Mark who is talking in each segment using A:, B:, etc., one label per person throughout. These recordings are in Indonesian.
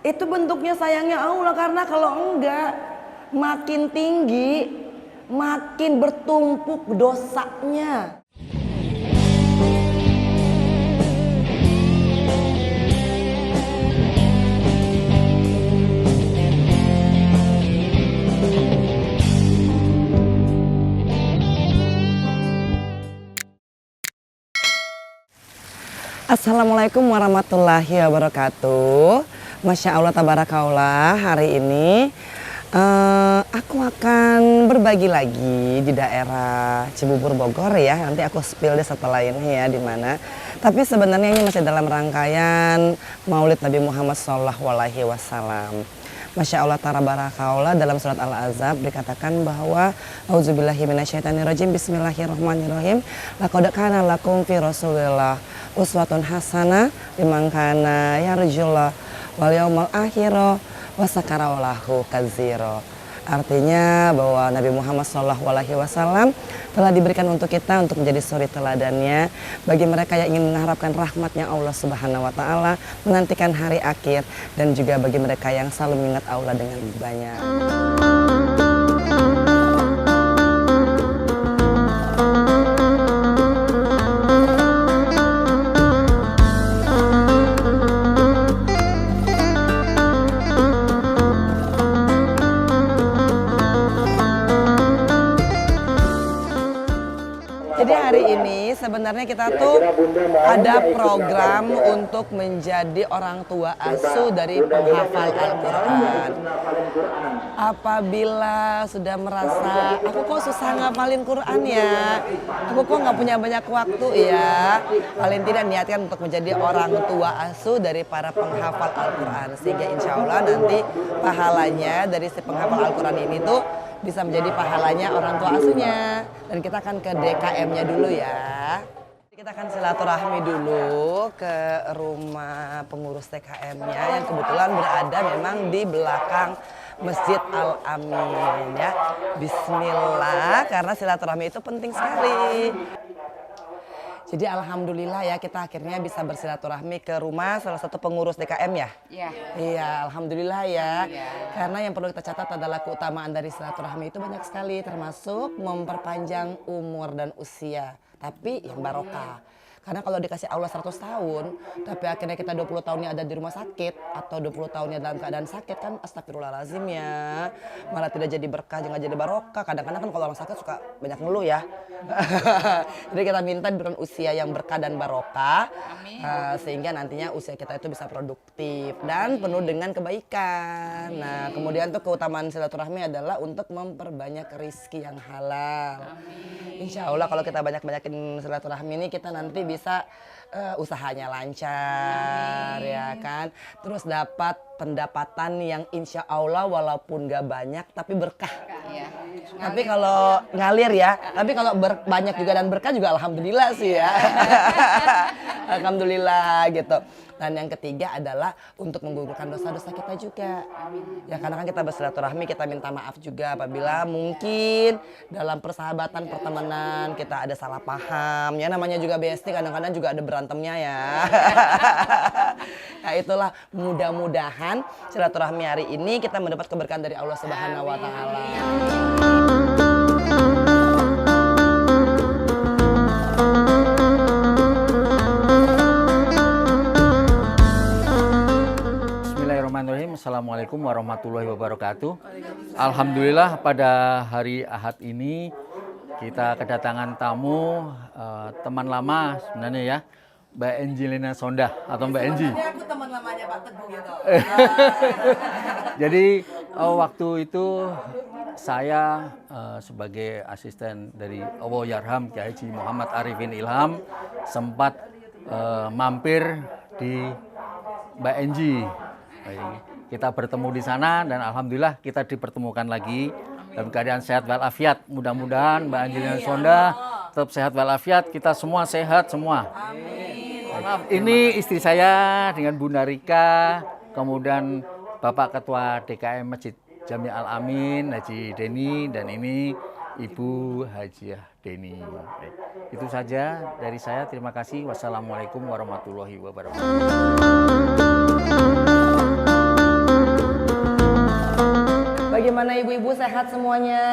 A: Itu bentuknya sayangnya Allah, karena kalau enggak makin tinggi makin bertumpuk dosanya. Assalamualaikum warahmatullahi wabarakatuh. Masya Allah tabarakallah, hari ini aku akan berbagi lagi di daerah Cibubur Bogor ya. Nanti aku spill deh setelah ini ya di mana. Tapi sebenarnya ini masih dalam rangkaian Maulid Nabi Muhammad SAW. Masya Allah tabarakallah, dalam surat Al-Ahzab dikatakan bahwa auzubillahi minasyaitonirrajim, bismillahirrahmanirrahim, laqad kana lakum fi rasulillah uswatun hasanah liman kana yarjullah wal yaumal akhir wa sakara walahu kadzira. Artinya bahwa Nabi Muhammad SAW telah diberikan untuk kita untuk menjadi suri teladannya bagi mereka yang ingin mengharapkan rahmatnya Allah Subhanahu wa Ta'ala, menantikan hari akhir, dan juga bagi mereka yang selalu mengingat Allah dengan banyak. Jadi hari ini sebenarnya kita tuh ada program untuk menjadi orang tua asuh dari penghafal Al-Quran. Apabila sudah merasa, aku kok susah ngapalin Quran ya, aku kok nggak punya banyak waktu ya, paling tidak niatkan untuk menjadi orang tua asuh dari para penghafal Al-Quran. Sehingga insya Allah nanti pahalanya dari si penghafal Al-Quran ini tuh bisa menjadi pahalanya orang tua asuhnya. Dan kita akan ke DKM-nya dulu ya. Kita akan silaturahmi dulu ke rumah pengurus TKM-nya yang kebetulan berada memang di belakang Masjid Al-Amin ya. Bismillah, karena silaturahmi itu penting sekali. Jadi alhamdulillah ya, kita akhirnya bisa bersilaturahmi ke rumah salah satu pengurus DKM ya. Iya. Iya, alhamdulillah ya. Iya. Karena yang perlu kita catat adalah keutamaan dari silaturahmi itu banyak sekali, termasuk memperpanjang umur dan usia, tapi yang barokah. Karena kalau dikasih Allah 100 tahun, tapi akhirnya kita 20 tahunnya ada di rumah sakit atau 20 tahunnya dalam keadaan sakit, kan astagfirullahaladzim ya. Malah tidak jadi berkah, jangan jadi barokah. Kadang-kadang kan kalau orang sakit suka banyak ngeluh ya. Jadi kita minta diberikan usia yang berkah dan barokah, sehingga nantinya usia kita itu bisa produktif dan penuh dengan kebaikan. Nah, kemudian tuh keutamaan silaturahmi adalah untuk memperbanyak rezeki yang halal. Insya Allah kalau kita banyak-banyakin silaturahmi ini, kita nanti bisa usahanya lancar. Amin. Ya kan, terus dapat pendapatan yang insya Allah walaupun gak banyak tapi berkah. Ya. Tapi kalau ngalir ya, tapi kalau banyak juga dan berkah juga alhamdulillah sih ya. Alhamdulillah gitu. Dan yang ketiga adalah untuk menggugurkan dosa-dosa kita juga. Ya karena kan kita bersilaturahmi, kita minta maaf juga apabila mungkin dalam persahabatan, pertemanan kita ada salah paham. Ya namanya juga bestie, kadang-kadang juga ada berantemnya ya. Nah itulah, mudah-mudahan silaturahmi hari ini kita mendapat keberkahan dari Allah Subhanahu wa Ta'ala.
B: Assalamualaikum warahmatullahi wabarakatuh. Alhamdulillah pada hari Ahad ini kita kedatangan tamu teman lama sebenarnya ya, Mbak Angelina Sondah atau Mbak Enji.
A: Aku teman lamanya Pak Teguh gitu.
B: Jadi waktu itu saya sebagai asisten dari Allahyarham Kiai Haji Muhammad Arifin Ilham sempat mampir di Mbak Enji. Kita bertemu di sana dan alhamdulillah kita dipertemukan lagi dalam keadaan sehat walafiat. Mudah-mudahan Mbak Angelina Sondah tetap sehat walafiat, kita semua sehat semua. Amin. Ini istri saya dengan Bunda Rika, kemudian Bapak Ketua DKM Masjid Jami Al-Amin Haji Deni, dan ini Ibu Hajiah Deni. Baik. Itu saja dari saya. Terima kasih. Wassalamualaikum warahmatullahi wabarakatuh.
A: Gimana ibu-ibu, sehat semuanya?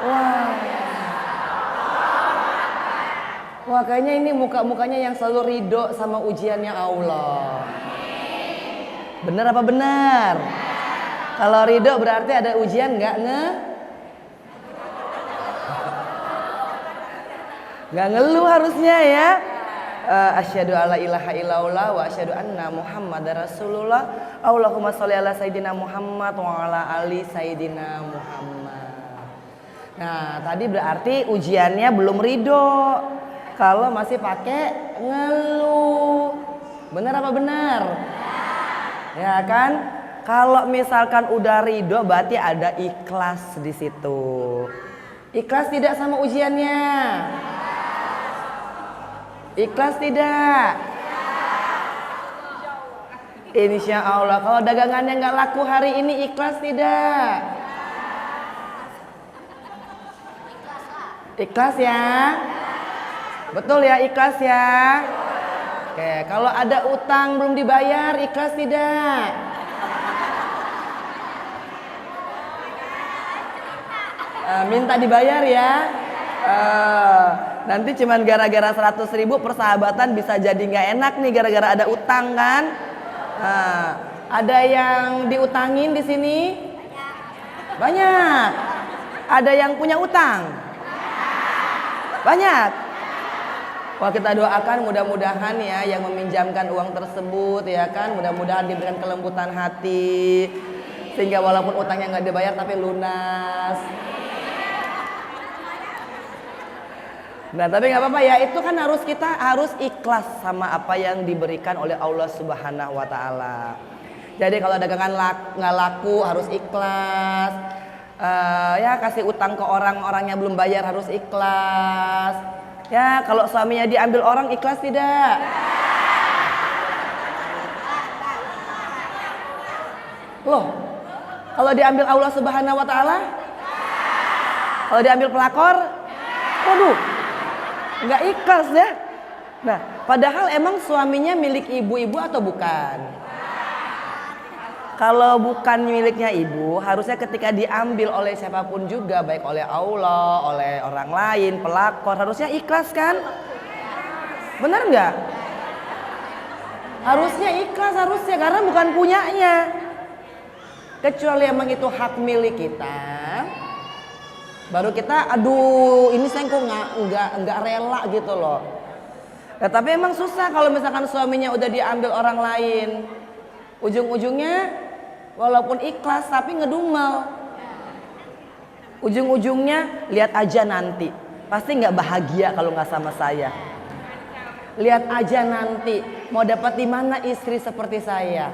A: Wah. Wah, kayaknya ini muka-mukanya yang selalu ridho sama ujiannya Allah. Bener apa benar? Kalau ridho berarti ada ujian nggak ngeluh harusnya ya. Asyhadu alla ilaha illallah wa asyhadu anna Muhammadar Rasulullah. Allahumma sholli ala sayidina Muhammad wa ala ali sayidina Muhammad. Nah, tadi berarti ujiannya belum ridho. Kalau masih pakai ngeluh. Benar apa benar? Ya kan? Kalau misalkan udah ridho berarti ada ikhlas di situ. Ikhlas tidak sama ujiannya? Ikhlas tidak? Insya Allah. Kalau dagangannya nggak laku hari ini, ikhlas tidak? Ikhlas ya? Betul ya, ikhlas ya? Oke, kalau ada utang belum dibayar, ikhlas tidak? Minta dibayar ya. Nanti cuman gara-gara 100.000 persahabatan bisa jadi nggak enak nih gara-gara ada utang kan? Ada yang diutangin di sini? Banyak. Ada yang punya utang? Banyak. Wah, kita doakan mudah-mudahan ya yang meminjamkan uang tersebut ya kan, mudah-mudahan diberikan kelembutan hati sehingga walaupun utangnya nggak dibayar tapi lunas. Nah, tapi nggak apa-apa ya, itu kan kita harus ikhlas sama apa yang diberikan oleh Allah Subhanahu wa Ta'ala. Jadi kalau dagangan nggak laku harus ikhlas. Ya kasih utang ke orang-orang yang belum bayar harus ikhlas. Ya kalau suaminya diambil orang ikhlas tidak? Loh, kalau diambil Allah Subhanahu wa Ta'ala? Kalau diambil pelakor? Waduh, nggak ikhlas ya. Nah, padahal emang suaminya milik ibu-ibu atau bukan? Kalau bukan miliknya ibu, harusnya ketika diambil oleh siapapun juga, baik oleh Allah, oleh orang lain, pelakor, harusnya ikhlas kan? Benar nggak? Harusnya ikhlas, harusnya, karena bukan punyanya. Kecuali emang itu hak milik kita, baru kita, aduh, ini saya kok nggak rela gitu loh. Ya, tapi emang susah kalau misalkan suaminya udah diambil orang lain, ujung-ujungnya walaupun ikhlas tapi ngedumel. Ujung-ujungnya lihat aja nanti, pasti nggak bahagia kalau nggak sama saya. Lihat aja nanti mau dapat di mana istri seperti saya.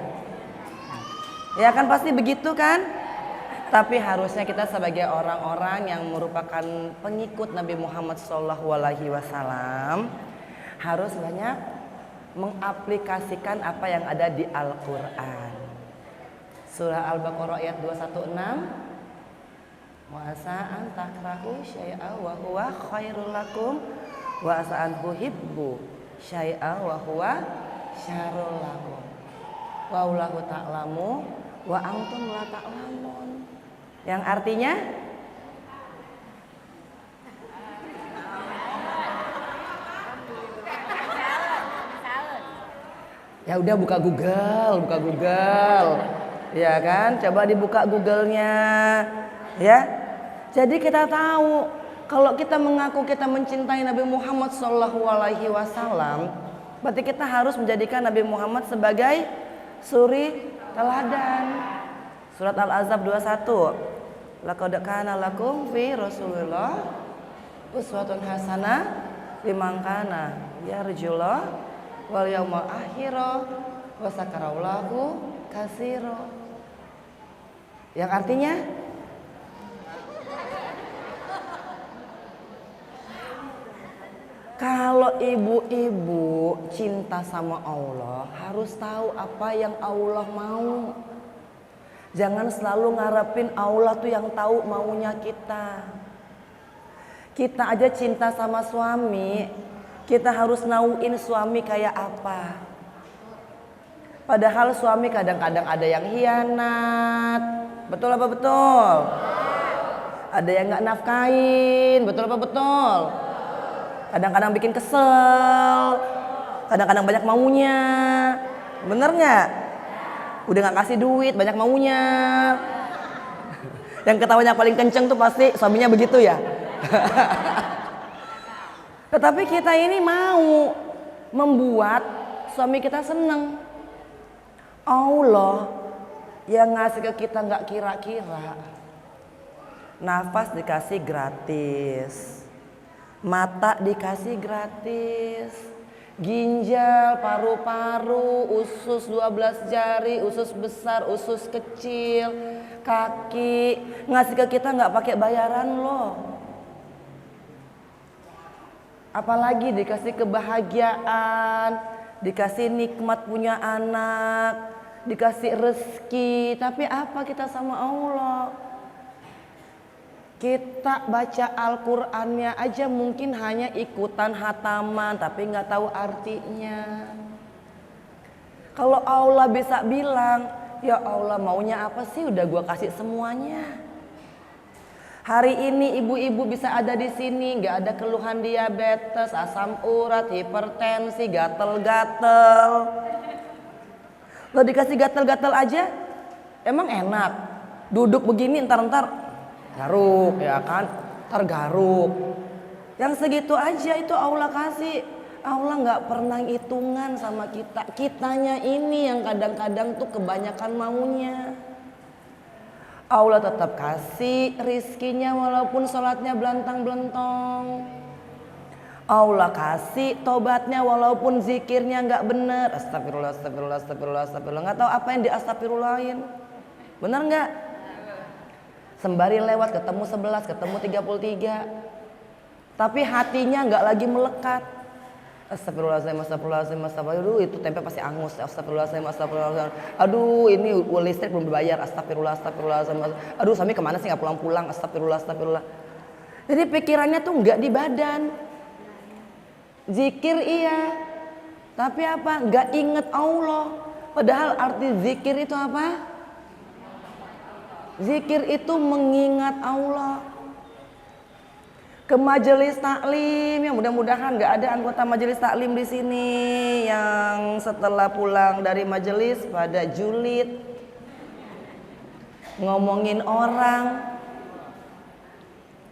A: Ya kan pasti begitu kan? Tapi harusnya kita sebagai orang-orang yang merupakan pengikut Nabi Muhammad SAW harus banyak mengaplikasikan apa yang ada di Al-Quran. Surah Al-Baqarah ayat 216. Wa asa an takrahu syai'a wa huwa khairul lakum wa asa an tuhibbu syai'a wa huwa syarrul lakum. Wallahu ta'lamu wa antum la ta'lamun. Yang artinya ya udah buka Google. Ya kan? Coba dibuka Google-nya. Ya. Jadi kita tahu kalau kita mengaku kita mencintai Nabi Muhammad SAW, berarti kita harus menjadikan Nabi Muhammad sebagai suri teladan. Surat Al-Ahzab 21. Laqad kana lakum fi Rasulillah uswatun hasanah liman kana yarjullah wal yaumal akhir wa sakarallahu katsira. Yang artinya kalau ibu-ibu cinta sama Allah harus tahu apa yang Allah mau. Jangan selalu ngarepin Allah tuh yang tahu maunya kita. Kita aja cinta sama suami, kita harus nauin suami kayak apa. Padahal suami kadang-kadang ada yang hianat. Betul apa betul? Ada yang nggak nafkain. Betul apa betul? Kadang-kadang bikin kesel. Kadang-kadang banyak maunya. Bener nggak? Udah nggak kasih duit, banyak maunya. Yang ketawanya paling kenceng tuh pasti suaminya begitu ya. Tetapi kita ini mau membuat suami kita seneng. Allah yang ngasih ke kita nggak kira-kira. Nafas dikasih gratis, mata dikasih gratis, ginjal, paru-paru, usus 12 jari, usus besar, usus kecil, kaki, ngasih ke kita nggak pakai bayaran loh. Apalagi dikasih kebahagiaan, dikasih nikmat punya anak, dikasih rezeki. Tapi apa kita sama Allah? Kita baca Al-Qur'annya aja mungkin hanya ikutan hataman tapi nggak tahu artinya. Kalau Allah bisa bilang, ya Allah maunya apa sih, udah gua kasih semuanya. Hari ini ibu-ibu bisa ada di sini, nggak ada keluhan diabetes, asam urat, hipertensi, gatel-gatel. Lo dikasih gatel-gatel aja, emang enak. Duduk begini ntar garuk ya kan, tergaruk. Yang segitu aja itu Allah kasih. Allah nggak pernah hitungan sama kita. Kitanya ini yang kadang-kadang tuh kebanyakan maunya. Allah tetap kasih rizkinya walaupun sholatnya belantang-belentong. Allah kasih tobatnya walaupun zikirnya nggak bener. Astagfirullah, astagfirullah, astagfirullah, astagfirullah. Nggak tahu apa yang di astagfirullahin. Bener nggak? Sembari lewat ketemu 11, ketemu 33. Tapi hatinya nggak lagi melekat. Astagfirullahaladzim, astagfirullahaladzim, astagfirullahaladzim. Aduh itu tempe pasti angus. Astagfirullahaladzim, astagfirullahaladzim. Aduh ini listrik belum dibayar. Astagfirullah, astagfirullahaladzim. Aduh suami kemana sih nggak pulang-pulang. Astagfirullah, astagfirullah. Jadi pikirannya tuh nggak di badan. Zikir iya. Tapi apa? Nggak inget Allah. Padahal arti zikir itu apa? Zikir itu mengingat Allah. Ke majelis taklim, ya mudah-mudahan nggak ada anggota majelis taklim di sini yang setelah pulang dari majelis pada julid ngomongin orang,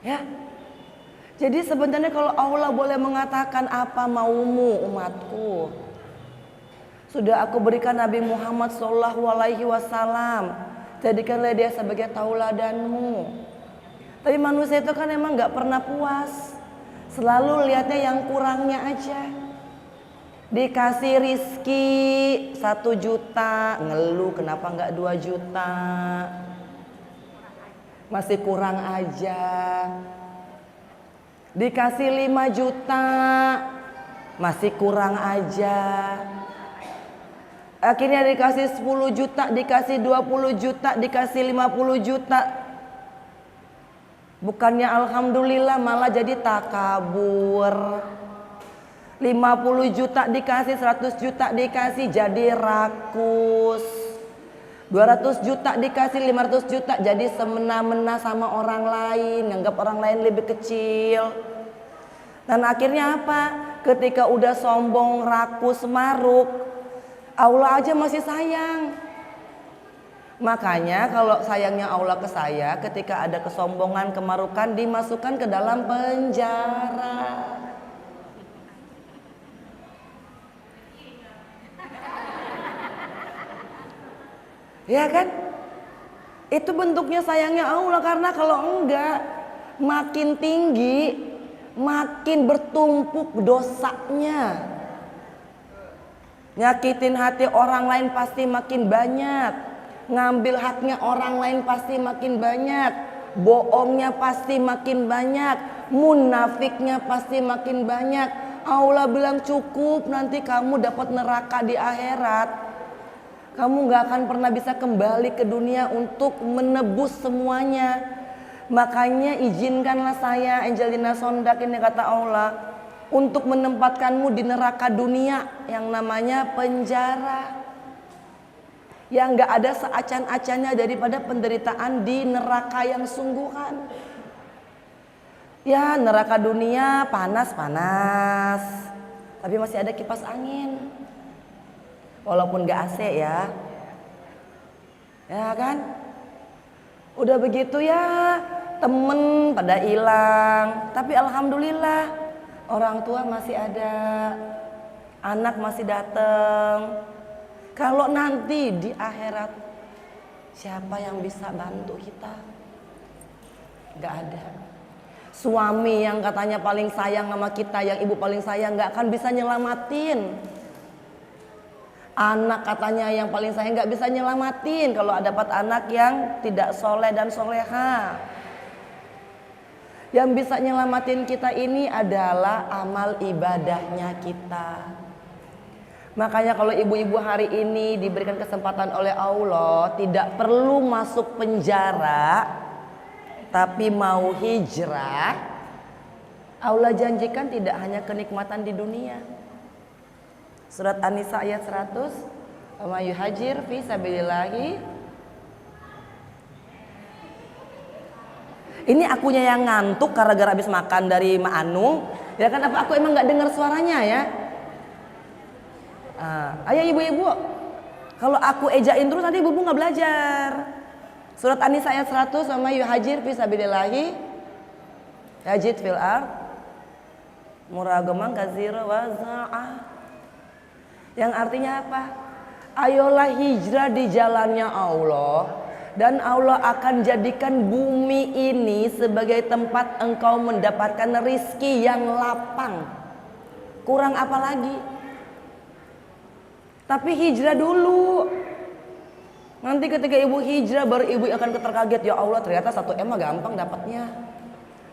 A: ya. Jadi sebenarnya kalau Allah boleh mengatakan apa maumu umatku, sudah aku berikan Nabi Muhammad SAW, jadikanlah dia sebagai tauladanmu. Tapi manusia itu kan emang gak pernah puas. Selalu lihatnya yang kurangnya aja. Dikasih rizki 1 juta, ngeluh kenapa gak 2 juta. Masih kurang aja. Dikasih 5 juta, masih kurang aja. Akhirnya dikasih 10 juta, dikasih 20 juta, dikasih 50 juta. Bukannya alhamdulillah malah jadi takabur. 50 juta dikasih, 100 juta dikasih jadi rakus. 200 juta dikasih, 500 juta jadi semena-mena sama orang lain, nganggap orang lain lebih kecil. Dan akhirnya apa? Ketika udah sombong, rakus, maruk, Allah aja masih sayang. Makanya kalau sayangnya Allah ke saya, ketika ada kesombongan, kemarukan, dimasukkan ke dalam penjara. Ya kan? Itu bentuknya sayangnya Allah, karena kalau enggak makin tinggi, makin bertumpuk dosanya. Nyakitin hati orang lain pasti makin banyak. Ngambil haknya orang lain pasti makin banyak. Bohongnya pasti makin banyak. Munafiknya pasti makin banyak. Allah bilang cukup, nanti kamu dapat neraka di akhirat. Kamu gak akan pernah bisa kembali ke dunia untuk menebus semuanya. Makanya izinkanlah saya, Angelina Sondak ini kata Allah, untuk menempatkanmu di neraka dunia yang namanya penjara. yang nggak ada seacan-acannya daripada penderitaan di neraka yang sungguhan. Ya neraka dunia panas-panas, tapi masih ada kipas angin. Walaupun nggak AC ya, ya kan? Udah begitu ya, temen pada hilang, tapi alhamdulillah orang tua masih ada, anak masih datang. Kalau nanti di akhirat, siapa yang bisa bantu kita? Gak ada. Suami yang katanya paling sayang sama kita, yang ibu paling sayang, gak akan bisa nyelamatin. Anak katanya yang paling sayang gak bisa nyelamatin kalau dapat anak yang tidak soleh dan soleha. Yang bisa nyelamatin kita ini adalah amal ibadahnya kita. Makanya kalau ibu-ibu hari ini diberikan kesempatan oleh Allah, tidak perlu masuk penjara, tapi mau hijrah, Allah janjikan tidak hanya kenikmatan di dunia. Surat An-Nisa ayat 100, "Wa yuhajir fi sabilillahi." Ini akunya yang ngantuk gara-gara habis makan dari Ma Anung. Ya kan, apa aku emang nggak dengar suaranya ya? Ayo ibu-ibu, kalau aku ejain terus nanti ibu nggak belajar. Surat An-Nisa ayat 100, "Wa yuhajir fi sabilillahi yajid fil ard muragaman katsira wa za'ah." Yang artinya apa? Ayolah hijrah di jalannya Allah, dan Allah akan jadikan bumi ini sebagai tempat engkau mendapatkan rizki yang lapang. Kurang apa lagi? Tapi hijrah dulu. Nanti ketika ibu hijrah baru ibu akan terkaget, ya Allah ternyata 1M mah gampang dapatnya.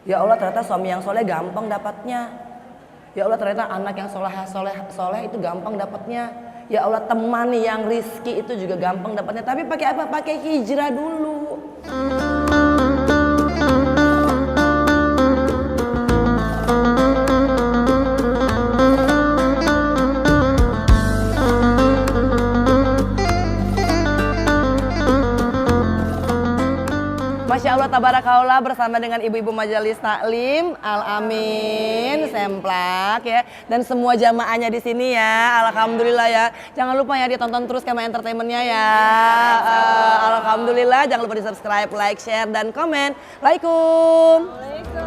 A: Ya Allah ternyata suami yang soleh gampang dapatnya. Ya Allah ternyata anak yang soleh itu gampang dapatnya. Ya Allah teman yang rizki itu juga gampang dapatnya. Tapi pakai apa? Pakai hijrah dulu. Masya Allah tabarakallah, bersama dengan ibu-ibu majelis taklim, al-amin, semplak ya, dan semua jamaahnya di sini ya, alhamdulillah ya. Jangan lupa ya ditonton terus Kema Entertainmentnya ya. Alhamdulillah, jangan lupa di subscribe, like, share, dan komen. Waalaikumsalam.